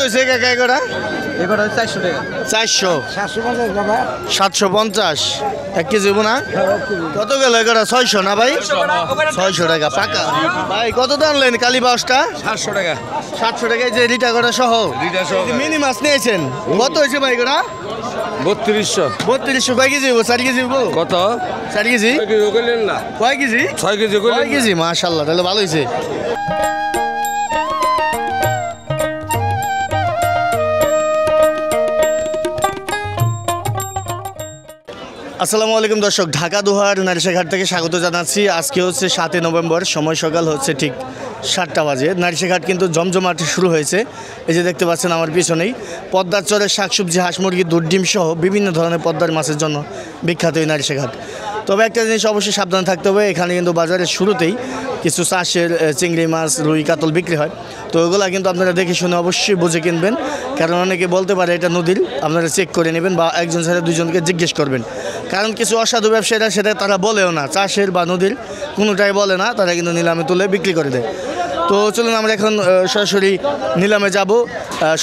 হয়েছে কাকা এগোটা? এবার 400 টাকা। 400 750 বাবা। 750 1 কেজি হবো না? কত গেল এগোটা? 600 না ভাই? 600 টাকা পাকা। ভাই কত টানলেন কালী বাউসটা? 700 টাকা। 700 টাকায় যে রিটা করা সহ মিনি মাছ নিয়েছেন কত হয়েছে ভাই এগোটা? 3200। 3200 কয় কেজি হবো? 4 কেজি হবো? কত? 4 কেজি? কইলেন না? কয় কেজি? 6 কেজি 6 কেজি মাশাআল্লাহ, তাহলে ভালো হয়েছে। আসসালামু আলাইকুম দর্শক, ঢাকা দোহার নারিশাঘাট থেকে স্বাগত জানাচ্ছি। আজকে হচ্ছে 7 নভেম্বর, সময় সকাল হচ্ছে ঠিক 7টা বাজে। নারিশাঘাট কিন্তু জমজমাট শুরু হয়েছে। এই যে দেখতে পাচ্ছেন আমার পিছনেই পদ্মার চরের শাকসবজি, হাঁস মুরগি, দুধ ডিম সহ বিভিন্ন ধরনের পদ্মার মাছের জন্য বিখ্যাত এই নারিশাঘাট। তবে একটা জিনিস অবশ্যই সাবধানে থাকতে হবে, এখানে কিন্তু বাজারের শুরুতেই কিছু চাষের চিংড়ি মাছ, রুই, কাতল বিক্রি হয়। তো ওগুলা কিন্তু আপনারা দেখে শুনে অবশ্যই বুঝে কিনবেন, কারণ অনেকে বলতে পারে এটা নদীর, আপনারা চেক করে নেবেন বা একজন ছাড়া দুজনকে জিজ্ঞেস করবেন। কারণ কিছু অসাধু ব্যবসায়ীরা সেটা তারা বলেও না, চাষের বা নদীর কোনোটাই বলে না, তারা কিন্তু নিলামে তুলে বিক্রি করে দেয়। তো চলুন আমরা এখন সরাসরি নিলামে যাব,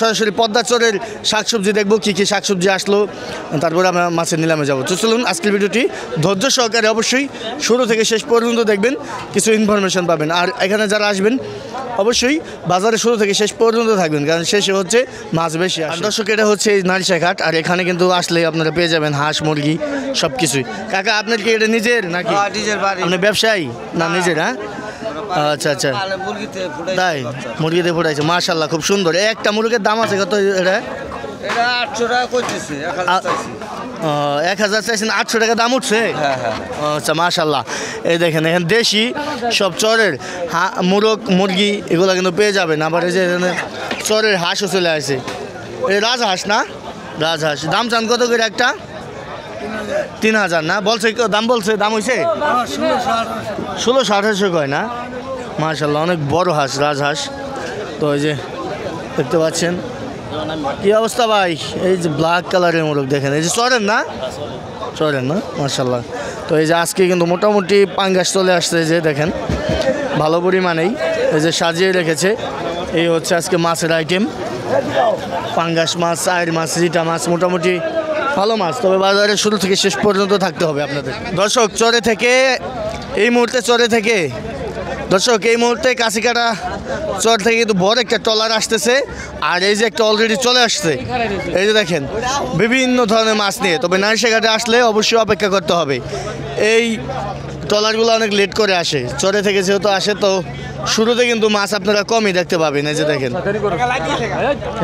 সরাসরি পদ্মা চরের শাকসবজি দেখব, কী কী শাকসবজি আসলো, তারপরে আমরা মাছের নিলামে যাব। তো চলুন আজকের ভিডিওটি ধৈর্য সহকারে অবশ্যই শুরু থেকে শেষ পর্যন্ত দেখবেন, কিছু ইনফরমেশন পাবেন। আর এখানে যারা আসবেন অবশ্যই বাজারে শুরু থেকে শেষ পর্যন্ত থাকবেন, কারণ শেষে হচ্ছে মাছ বেশি। আর দর্শক, এটা হচ্ছে নারিশাঘাট, আর এখানে কিন্তু আসলে আপনারা পেয়ে যাবেন হাঁস মুরগি সব কিছুই। কাকা আপনার কি এটা নিজের নাকি? নিজের বাড়ি। আপনি ব্যবসায়ী না নিজের? হ্যাঁ, আচ্ছা আচ্ছা, তাই মুরগিতে ফুটাইছে মাশাআল্লাহ, খুব সুন্দর। একটা মুরগির দাম আছে কত? এটা 800 টাকা কইতেছে। 1000 চাইছেন, 800 টাকা দাম উঠছে। হ্যাঁ হ্যাঁ। আচ্ছা মাশাআল্লাহ, এই দেখেন এখানে দেশি সব চরের মুরগ মুরগি এগুলো কিন্তু পেয়ে যাবেন। আবার এই যে এখানে চরের হাঁসও চলে আসে, এই রাজহাঁস না? রাজহাঁস দাম চান কত করে একটা? 3000 না? বলছে দাম, বলছে দাম হয়েছে 1600-1800 কয় না? মাশাআল্লাহ, অনেক বড় হাঁস, রাজহাঁস। তো এই যে দেখতে পাচ্ছেন কি অবস্থা ভাই, এই যে ব্ল্যাক কালারের মোরগ দেখেন, এই যে চরেন না? চরেন না? মাশাআল্লাহ। তো এই যে আজকে কিন্তু মোটামুটি পাঙ্গাস চলে আসছে, যে দেখেন ভালো পরিমাণেই এই যে সাজিয়ে রেখেছে। এই হচ্ছে আজকে মাছের আইটেম, পাঙ্গাস মাছ, চায়ের মাছ, রিটা মাছ, মোটামুটি ভালো মাছ। তবে বাজারে শুরু থেকে শেষ পর্যন্ত থাকতে হবে আপনাদের। দর্শক চরে থেকে এই মুহূর্তে দর্শক এই মুহূর্তে কাছিকাটা চর থেকে কিন্তু বড় একটা ট্রলার আসতেছে, আর এই যে একটা অলরেডি চলে আসছে, এই যে দেখেন বিভিন্ন ধরনের মাছ নিয়ে। তবে নারিশাঘাটে আসলে অবশ্যই অপেক্ষা করতে হবে, এই ট্রলারগুলো অনেক লেট করে আসে, চরে থেকে যেহেতু আসে, তো শুরুতে কিন্তু মাছ আপনারা কমই দেখতে পাবেন। এই যে দেখেন,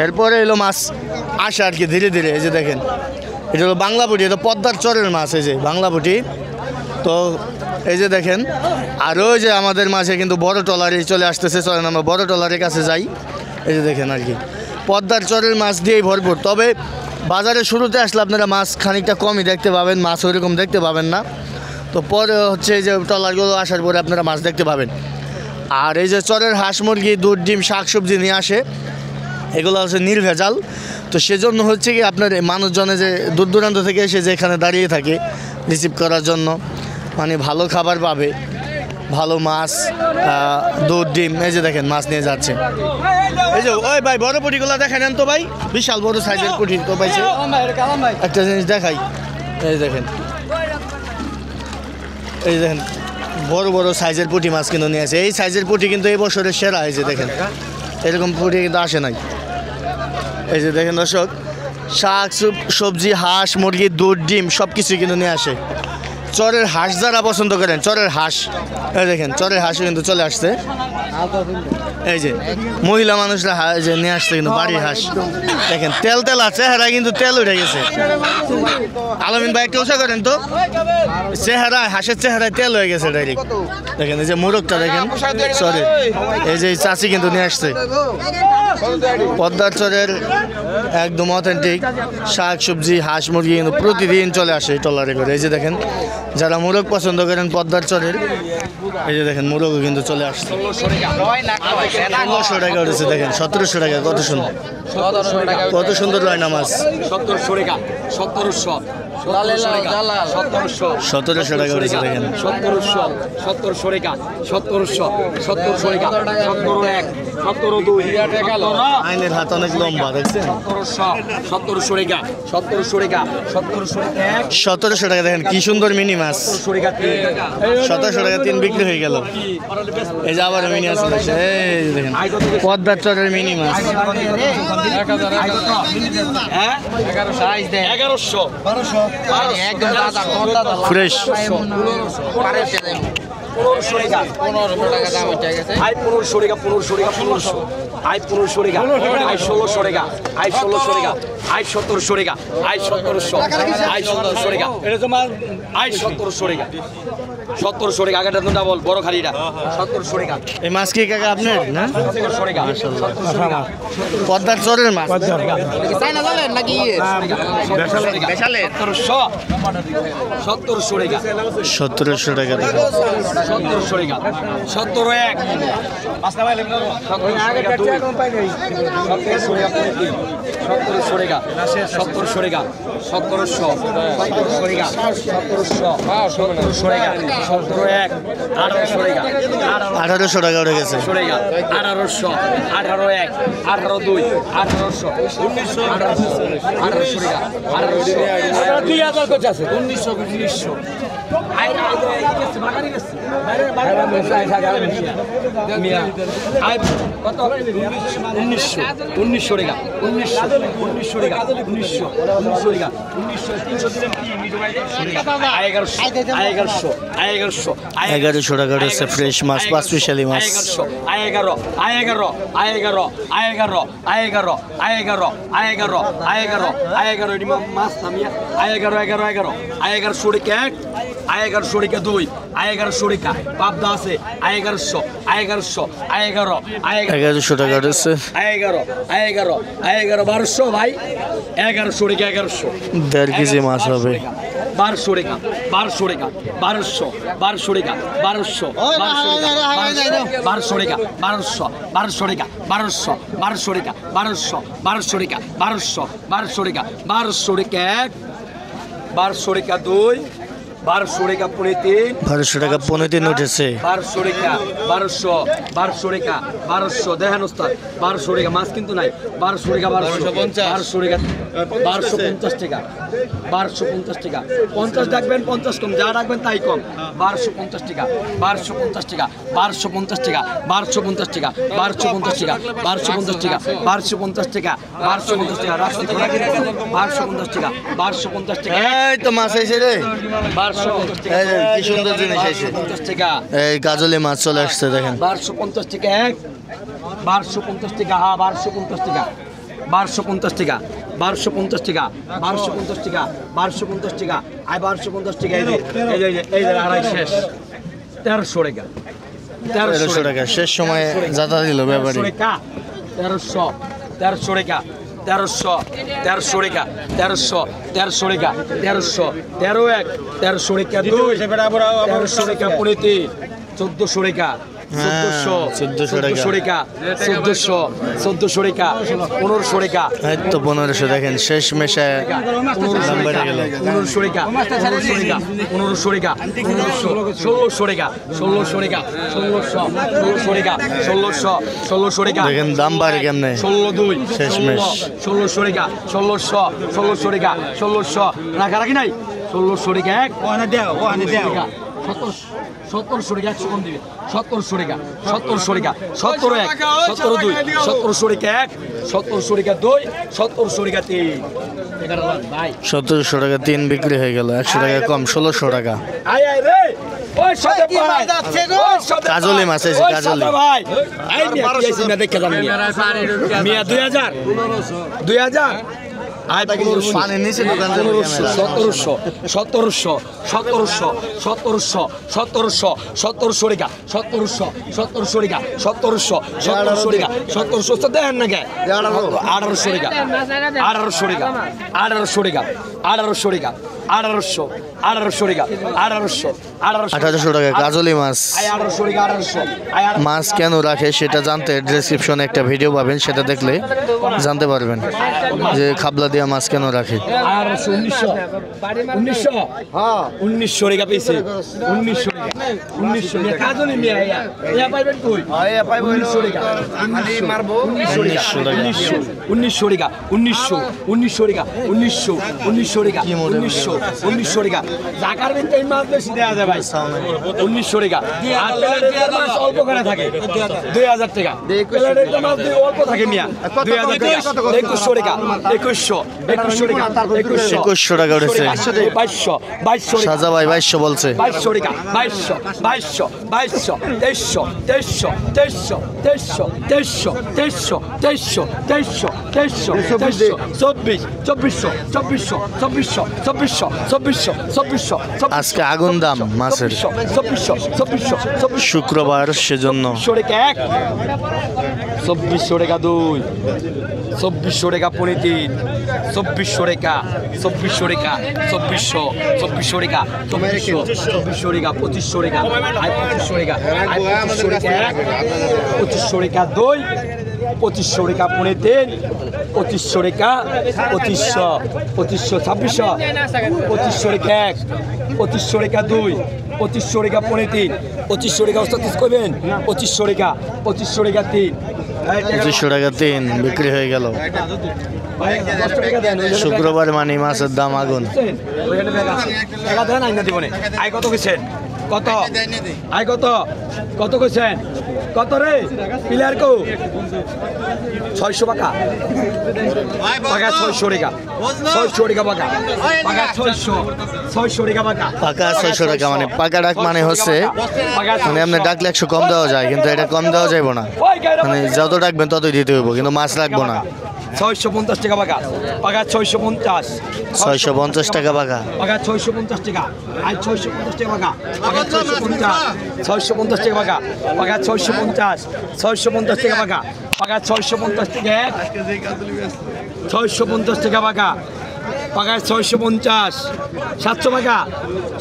এরপরে এলো মাছ আসে আর কি ধীরে ধীরে। এই যে দেখেন এটা হলো বাংলা পুঁটি, এটা পদ্মার চরের মাছ, এই যে বাংলা পুঁটি। তো এই যে দেখেন, আর ওই যে আমাদের মাঝে কিন্তু বড় ট্রলারে চলে আসতেছে, চলেন আমরা বড় ট্রলারের কাছে যাই। এই যে দেখেন আর কি পদ্মার চরের মাছ দিয়েই ভরপুর। তবে বাজারে শুরুতে আসলে আপনারা মাছ খানিকটা কমই দেখতে পাবেন, মাছ ওইরকম দেখতে পাবেন না। তো পরে হচ্ছে যে ট্রলারগুলো আসার পরে আপনারা মাছ দেখতে পাবেন। আর এই যে চরের হাঁস মুরগি, দুধ ডিম, শাকসবজি নিয়ে আসে, এগুলো হচ্ছে নির্ভেজাল। তো সেজন্য হচ্ছে কি আপনার মানুষজনে যে দূর দূরান্ত থেকে এসে যে এখানে দাঁড়িয়ে থাকে রিসিভ করার জন্য, মানে ভালো খাবার পাবে, ভালো মাছ, দুধ ডিম। এই যে দেখেন মাছ নিয়ে যাচ্ছে, এই যে ওই ভাই বড় পুঁটিগুলো দেখাই নেন তো ভাই, বিশাল বড় সাইজের পুঁটি তো পাইছে। একটা জিনিস দেখাই, এই দেখেন, এই দেখেন বড় বড় সাইজের পুঁটি মাছ কিন্তু নিয়ে আসে। এই সাইজের পুঁটি কিন্তু এই বছরের সেরা হয়েছে, দেখেন এরকম পুঁটি কিন্তু আসে নাই। এই যে দেখেন দর্শক, শাক সবজি, হাঁস মুরগি, দুধ ডিম সব কিছুই কিন্তু নিয়ে আসে। চরের হাঁস যারা পছন্দ করেন, চরের হাঁস, এই দেখেন চরের হাঁসও কিন্তু চলে আসছে। এই যে মহিলা মানুষরা যে নিয়ে আসছে কিন্তু বাড়ির হাঁস, দেখেন তেল তেল আছে, চেহারা কিন্তু তেল উঠে গেছে। আলমিন ভাই একটু উঁচা করেন তো, চেহারায় হাঁসের চেহারায় তেল হয়ে গেছে ডাইরেক্ট। দেখেন এই যে মোরগটা দেখেন চরের, এই যে চাচি কিন্তু নিয়ে আসছে পদ্মার চরের একদম অথেন্টিক শাক সবজি, হাঁস মুরগি কিন্তু প্রতিদিন চলে আসে ট্রলারে করে। এই যে দেখেন যারা মোরগ পছন্দ করেন পদ্মার চরের, এই যে দেখেন মোরগও কিন্তু চলে আসছে। 1600 টাকা উঠেছে দেখেন, 1700 টাকা, কত সুন্দর, কত সুন্দর রয়না মাছ। 1700 টাকা 1700 1700 টাকা উঠেছে দেখেন। 1700 টাকা 1700 টাকা 17 17 আইনের হাত অনেক লম্বা দেখছেন। 1700 টাকা 1700 টাকা দেখেন কি সুন্দর মিনি মাছ। 1700 টাকা 3 বিক্রি হয়ে গেল। এই যে আবার মিনি মাছ আছে, এই যে দেখেন পদ্মার চরের মিনি মাছ। 1100 ফ্রেশ। 1500 টাকা 1500 টাকা দাম হয়ে গেছে। 1500 টাকা 1500 টাকা 1500 1500 টাকা 1600 টাকা 1600 টাকা 1700 টাকা 1700 টাকা এটা তোমার 1700 টাকা 1700 টাকা আগেটা তো ডাবল বড় খালিটা 1700 টাকা। এই মাছ কি কাকা আপনার না? 1700 টাকা 1700 টাকা পদ্মার চরের মাছ। চাইনা জানেন নাকি বেশালে 1700 টাকা 1700 টাকা দেখেন। 1700 টাকা 17 পাঁচটা পাইলে 1700 টাকা 1700 টাকা 1700 1800 টাকা উঠে গেছে। 1800 18 1 18 2 1800 1800 টাকা 2000 কত আছে 1900 1100 টাকা উঠেছে ফ্রেশ মাছ, 5 স্পেশালি মাছ। 1100 টাকা 2 1100 টাকা পাবদা আছে 1100 1100 টাকা উঠেছে। 1200 ভাই 1100 টাকা 1100 1.5 কেজি মাছ হবে। 1200 টাকা 1200 টাকা 1200 টাকা 1200 টাকা 1200 টাকা 1200 টাকা 1200 টাকা 1200 টাকা 1200 টাকা 2 1200 টাকা 3 1200 টাকা 3 উঠেছে। 1200 টাকা 1200 দেখেন ওস্তাদ 1200 টাকা মাছ কিন্তু নাই 1200 টাকা 1250 টাকা 1250 টাকা 50 ডাকবেন 50 কম যা ডাকবেন তাই কম 1250 টাকা 1250 টাকা 1250 টাকা 1250 টাকা 1250 টাকা 1250 টাকা 1250 টাকা 1250 টাকা রাস্তা 1250 টাকা 1250 টাকা এই তো মাছ আইছে রে। 1250 টাকা এই যে কি সুন্দর জিনিস আইছে। 1250 টাকা এই গাজলে মাছ চলে আসছে দেখেন। 1250 টাকা 1250 টাকা হ্যাঁ 1250 টাকা 1250 টাকা 1250 টাকা 1250 টাকা 1250 টাকা 1250 টাকা এই যে আড়াই শেষ 1300 টাকা 1300 টাকা শেষ সময় যাতা দিল ব্যাপারী। 1300 টাকা 1300 টাকা 1300 টাকা 1300 টাকা 1300 13 1 1300 টাকা 2 1300 টাকা 3 1400 টাকা 1400 টাকা 1400 টাকা 1500 টাকা এই তো 1500 দেখেন শেষ মেশায় দাম বেড়ে গেল। 1500 টাকা 1500 টাকা 1600 টাকা 1600 টাকা 1600 টাকা দেখেন দাম বাড়ে কেমনে 16 শেষমেশ। 1600 টাকা 1600 টাকা 1600 রাখারাখি নাই 1600 টাকা 1700 টাকা 100 কম দিবে 1700 টাকা 1700 টাকা 17 1 17 2 1700 টাকা 1700 টাকা 2 1700 টাকা 3 11 লাখ ভাই 1700 টাকা 3 বিক্রি হয়ে গেল। 100 টাকা কম 1600 টাকা। আয় রে ওই সাথে ভাই কাজলি মাছ আছে, কাজলি। ভাই আই মিয়া দেখে যান মিয়া 2000 আয় পানি নিচে দোকান 1700 টাকা 1700 টাকা 1700 তো দেন না গে 1800 টাকা 1800 টাকা 1800 টাকা 1800 টাকা 1800 1800 টাকা 1800 1800 টাকা কাজলি মাছ। 1800 টাকা 1800 মাছ কেন রাখে সেটা জানতে ডেসক্রিপশনে একটা ভিডিও পাবেন, সেটা দেখলে জানতে পারবেন যে খাবলা দিয়া মাছ কেন রাখে। 1900 টাকা পেয়েছে 1900 টাকা 1900 টাকা কাজলি মিয়া ইয়া পাইবেন কই পাইবো 1900 টাকা আমি মারবো 1900 টাকা 1900 টাকা 1900 টাকা 1900 টাকা 1900 টাকা জাকার বিন এই মাছ বেশি দেয়া যায় ভাই 1900 টাকা আর প্লেটের মাছ অল্প করে থাকে 2000 টাকা প্লেটের মাছ অল্প থাকে মিয়া 2000 টাকা 2100 টাকা 2100 টাকা 2100 টাকা উঠেছে। 2200 সাজা ভাই 2200 বলছে। 2200 টাকা 2200 আজকে আগুন দাম মাছের, শুক্রবার সেজন্য। 2400 টাকা 2, 2400 টাকা 3, 2400 টাকা 2400 টাকা 2400 টাকা 2400 টাকা 2500 টাকা 2500 টাকা 2500 টাকা 2, 2500 টাকা 3, 2500 টাকা 2500 2600 2500 টাকা 1, 2500 টাকা 2, 2500 টাকা 3, 2500 টাকা ওস্তাদ কইবেন 2500 টাকা 3 2500 টাকা 3 বিক্রি হয়ে গেল। শুক্রবার মানে মাছের দাম আগুন। টাকা দেন আইনা দিবনে আই কত কইছেন কত আই কত কইছেন কত রে প্লেয়ার কো 600 টাকা পাকা 600 টাকা 600 টাকা পাকা 600 টাকা পাকা পাকা 600 টাকা মানে পাকা ডাক মানে হচ্ছে মানে আপনি ডাকলে 100 কম দেওয়া যায়, কিন্তু এটা কম দেওয়া যাবে না, মানে যত ডাকবেন ততই দিতে হইব, কিন্তু মাছ রাখবো না। 650 টাকা পাকা পাকা 650 650 টাকা পাকা পাকা 650 টাকা আই 650 টাকা পাকা পাকা 650 টাকা পাকা পাকা 650 টাকা পাকা পাকা 650 টাকা 650 টাকা পাকা পাকা 650 700 টাকা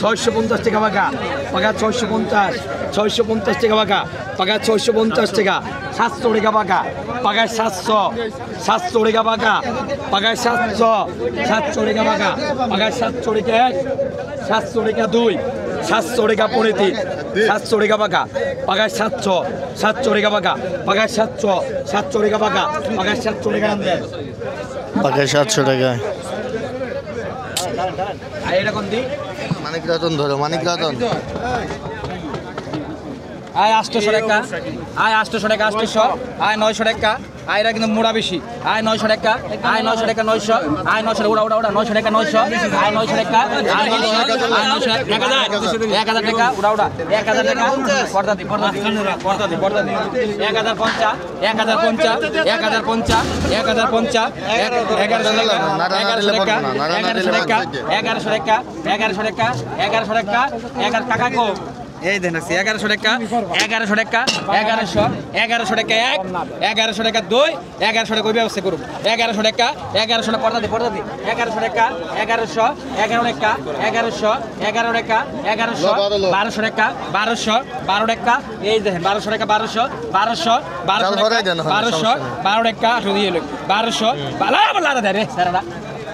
650 টাকা পাকা পাকা 650 টাকা পাকা পাকা 650 টাকা 700 টাকা পাকা পাকা 700 টাকা পাকা পাকা 700 টাকা পাকা পাকা 700 টাকা 1, 700 টাকা 2, 700 টাকা 3, 700 টাকা পাকা পাকা 700 টাকা পাকা পাকা 700 টাকা পাকা পাকা 700 টাকা নাম দেন পাকা 700 টাকা। আর এটা কোন দি মানিক রতন ধরো, মানিক রতন আয় 800 টাকা আয় 800 টাকা 800 আয় 900 টাকা আয় এরা কিন্তু মোড়া বেশি আয় 900 টাকা আয় 900 টাকা 900 আয় 900 ওড়া 900 টাকা 900 আয় 900 টাকা আয় 900 1000 টাকা ওড়া 1000 টাকা পর্দা দি 1050 1050 11 টাকা কো এই দেন 1100 টাকা 1100 টাকা 1100 টাকা 1, 1100 টাকা 2, 1100 টাকা ওই ব্যবস্থা করুন 1100 টাকা 1100 টাকা পর্দা দি 1100 টাকা 1100 11 টাকা 1100 11 টাকা 1100 1200 টাকা 1200 12 টাকা এই দেখেন 1200 টাকা 1200 1200 টাকা 8 দিয়ে লোক 1200 বালা দে রে সারাটা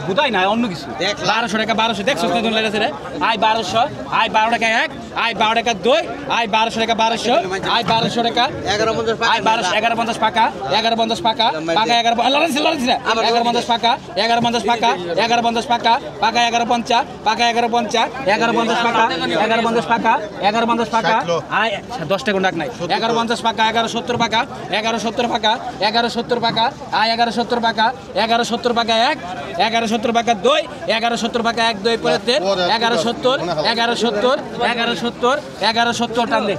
বুঝাই না অন্য কিছু 1200 টাকা 1200 দেখছো কত লাগছে রে আই 1200 আই 12 টাকা 1, আই 12 টাকা 2, আই 1200 টাকা 1200 আই 1200 টাকা 1150 আই 1200 1150 পাকা 1150 পাকা পাকা 11 1150 পাকা 1150 পাকা 1150 পাকা পাকা 1150 পাকা 1150 1150 পাকা 1150 পাকা 1150 পাকা আই 10 টাকা ডাক নাই 1150 পাকা 1170 পাকা 1170 পাকা 1170 পাকা আই 1170 পাকা 1170 পাকা 1, 1170 টাকা 2, 1170 টাকা 1 2 পরে 1170 টান দে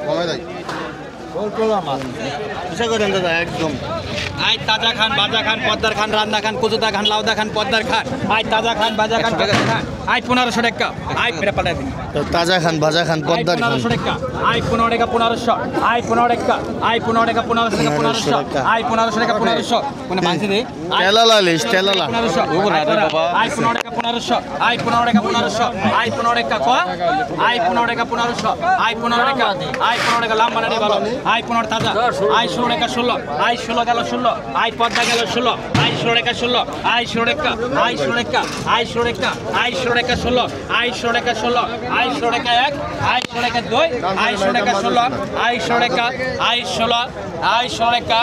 একদম আই তাজা খান বাজা খান পদ্মার খান রান্না খান কুচুদা খান লাউদা খান পদ্মার খান আই তাজা খান বাজা খান আই 1500 টাকা আই ফেরে পাঠাই দিন তাজা খান ভাজা খান পদ্মার খান 1500 টাকা আই 15 টাকা 1500 আই 15 টাকা আই 15 টাকা 1500 টাকা 1500 আই 1500 টাকা 1500 কোন মানছি দে তেলালা লিস তেলালা 1500 আই 15 টাকা 1500 আই 15 টাকা 1500 আই 15 টাকা ক আই 15 টাকা 1500 আই 15 টাকা আই 15 টাকা লাম্বা নেই ভালো আই 15 তাজা আই 16 টাকা 16 আই 16 গেল 16 আই পদ্মা গেল 16 আই 16 টাকা 16 আই 16 টাকা আই 16 টাকা আই 16 টাকা আই 16 টাকা 16 আই 16 টাকা 16 আই 16 টাকা 1 আই 16 টাকা 2 আই 16 টাকা 16 আই 16 টাকা আই 16 আই 16 টাকা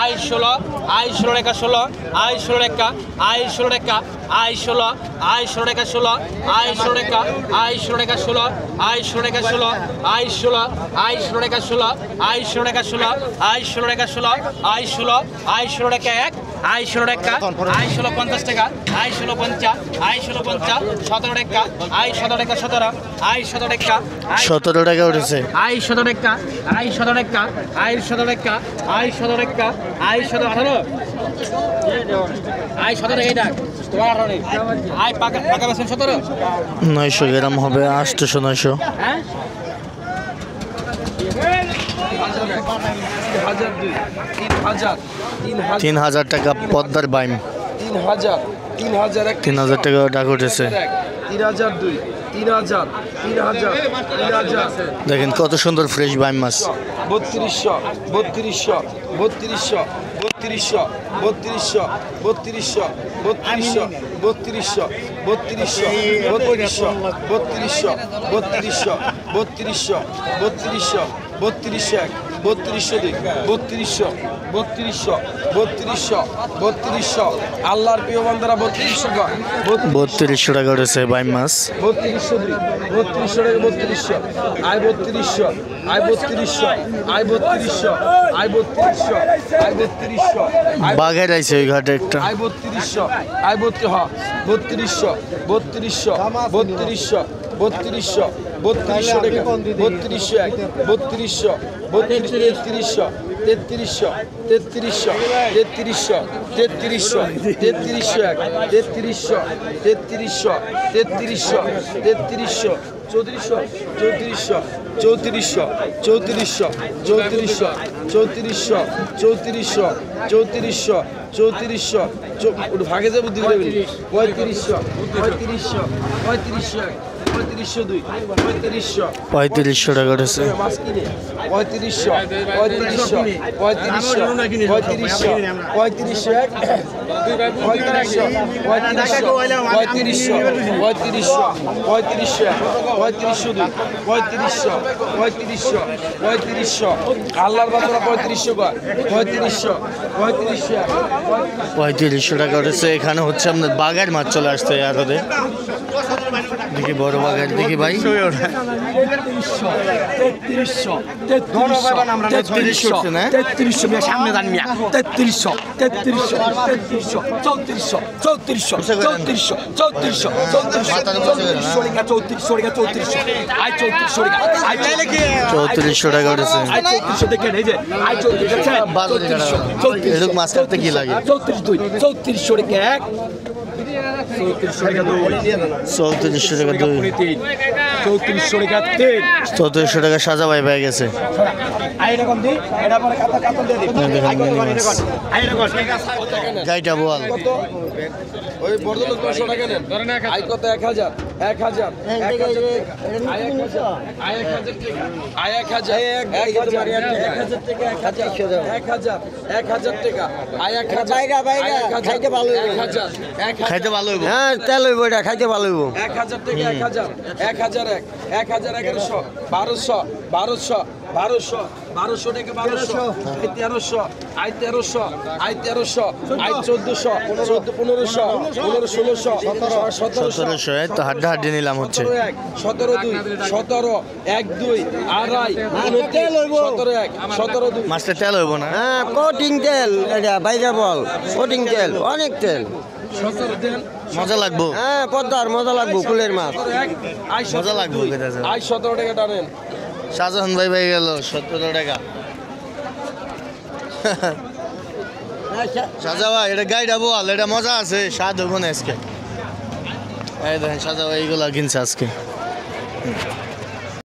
আই 16 আই 16 টাকা 16 আই 16 টাকা আই 16 টাকা আই 16 আই 16 টাকা 16 আই 16 টাকা আই 16 টাকা 16 আই 16 টাকা 16 আই 16 আই 16 টাকা 16 আই 16 টাকা 16 আই 16 টাকা 16 আই 16 আই 16 টাকা 1 আই 16 টাকা আই 16 50 টাকা আই 16 50 আই 16 50 17 টাকা আই 17 টাকা 17 আই 17 টাকা 17 টাকা উঠেছে আই 17 টাকা আই 17 টাকা আই 17 টাকা আই 17 টাকা আই 17 18 আই 17 এই ডাক তোমার 18 আই পাকা পাকা বেছেন 17 900 গ্রাম হবে 800 900 হ্যাঁ 3000 টাকা পদ্মার বাইম 3000 টাকা ডাক উঠেছে দেখেন কত সুন্দর ফ্রেশ বাইম মাছ 3200 আল্লাহর প্রিয় বান্দারা 3200 3200 টাকা উঠেছে বাইম মাছ 3200 I 3200 I 3200 I 3200 I 3200 I 3200 বাঘের আইছে ওই ঘাটে একটা আই 3200 আই 3200 3200 3200 3200 3200 টাকা 3200 3200 3200 3300 3300 3300 3300 3300 3300 3300 3300 3300 3400 3400 3400 3400 3400 3400 3400 3400 ভাগে যাবো দিকে 3500 3500 3500 3502 3500 3500 টাকা উঠেছে 3500 3500 আল্লাহর বান্দা 3500 টাকা উঠেছে এখানে হচ্ছে আপনার বাঘের মাছ চলে আসছে আর ওদের দেখি বড় বাঘের দেখি ভাই 3300 উঠছে না 3300 সামনে দান মিয়া 3300 3400 আই 3400 টাকা উঠেছে আই 3400 দেখেন এই যে আই 3400 এরকম মাছ কাটতে কি লাগে 3400 টাকা এক 3400 টাকা 3400 টাকা 2 3400 টাকা 3 3400 টাকা সাজা ভাই পেয়ে গেছে আই এরকম দি এটা পরে কাটা কাটা দিয়ে দিই আই এরকম গাইটা বল ওই বড়লোক 500 টাকা নেন আই কত 1000 1000 আই 1000 টাকা আই 1000 খাইতে ভালো 1000 খাইতে ভালো হইব হ্যাঁ তেল হইব এটা খাইতে ভালো হইব 1000 টাকা 1000 1100 1200 1200 টাকা 1200 আই 1300 আই 1400 1500 1700 তো হাড্ডা হাড্ডি নিলাম হচ্ছে 17 2 17 1 2 আড়াই তেল হইব 17 2 মাছটা তেল হইব না হ্যাঁ কোটিং তেল এটা বাইরে বল কোটিং তেল অনেক তেল 17 দেন মজা লাগবো হ্যাঁ পদ্মার মজা লাগবো কুলের মাছ আই মজা লাগবো আই 17 টাকা টানেন শাহজাহান ভাই ভাই গেল 17 টাকা সাজা ভাই এটা গাইডা বল এটা মজা আছে স্বাদ হইব না আজকে এই দেখেন সাজা ভাই এইগুলা কিনছে আজকে